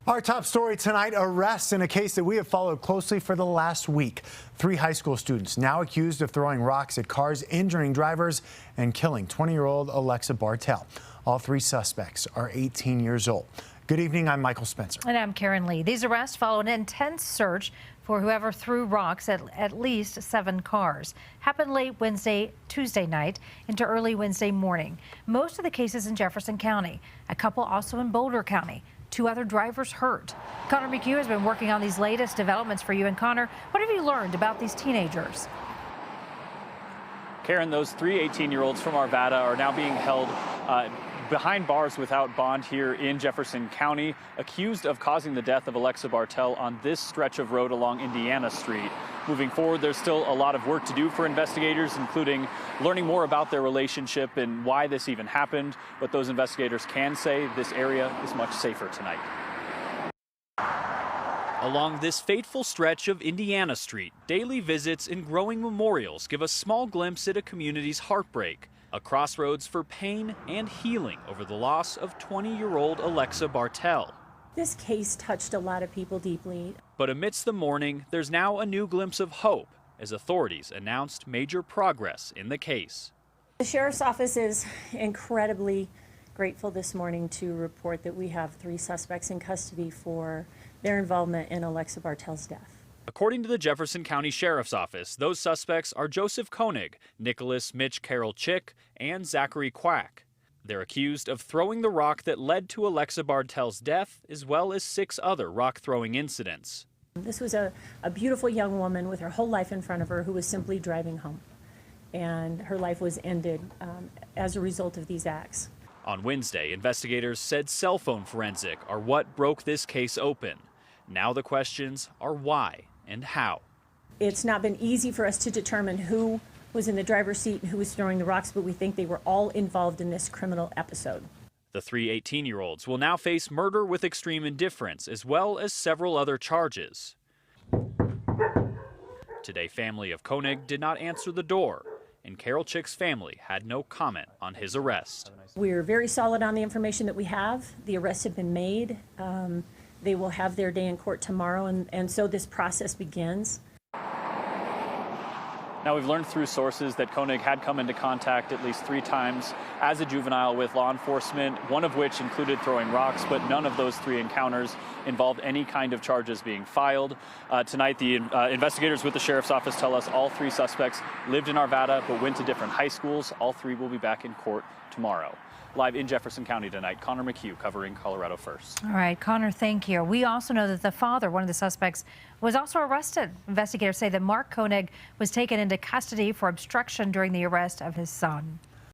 Our top story tonight, arrests in a case that we have followed closely for the last week. 3 high school students now accused of throwing rocks at cars, injuring drivers, and killing 20-year-old Alexa Bartell. All 3 suspects are 18 years old. Good evening, I'm Michael Spencer. And I'm Karen Lee. These arrests follow an intense search for whoever threw rocks at least 7 cars. Happened late Tuesday night into early Wednesday morning. Most of the cases in Jefferson County, a couple also in Boulder County. 2 other drivers hurt. Connor McHugh has been working on these latest developments for you. And Connor, what have you learned about these teenagers? Karen, those 3 18-year-olds from Arvada are now being held behind bars without bond here in Jefferson County, accused of causing the death of Alexa Bartell on this stretch of road along Indiana Street. Moving forward, there's still a lot of work to do for investigators, including learning more about their relationship and why this even happened. But those investigators can say this area is much safer tonight. Along this fateful stretch of Indiana Street, daily visits and growing memorials give a small glimpse at a community's heartbreak. A crossroads for pain and healing over the loss of 20-year-old Alexa Bartell. This case touched a lot of people deeply. But amidst the mourning, there's now a new glimpse of hope as authorities announced major progress in the case. The Sheriff's Office is incredibly grateful this morning to report that we have 3 suspects in custody for their involvement in Alexa Bartell's death. According to the Jefferson County Sheriff's Office, those suspects are Joseph Koenig, Nicholas Mitch Carroll Chick, and Zachary Quack. They're accused of throwing the rock that led to Alexa Bartell's death, as well as 6 other rock-throwing incidents. This was a beautiful young woman with her whole life in front of her who was simply driving home, and her life was ended as a result of these acts. On Wednesday, investigators said cell phone forensic are what broke this case open. Now the questions are why and how. It's not been easy for us to determine who was in the driver's seat and who was throwing the rocks, but we think they were all involved in this criminal episode. The 3 18-year-olds will now face murder with extreme indifference, as well as several other charges. Today, family of Koenig did not answer the door, and Carol Chick's family had no comment on his arrest. We're very solid on the information that we have. The arrests have been made. They will have their day in court tomorrow, and so this process begins. Now, we've learned through sources that Koenig had come into contact at least 3 times as a juvenile with law enforcement, one of which included throwing rocks, but none of those 3 encounters involved any kind of charges being filed. Tonight, the investigators with the Sheriff's Office tell us all 3 suspects lived in Arvada but went to different high schools. All 3 will be back in court tomorrow. Live in Jefferson County tonight, Connor McHugh covering Colorado First. All right, Connor, thank you. We also know that the father, one of the suspects, was also arrested. Investigators say that Mark Koenig was taken into custody for obstruction during the arrest of his son.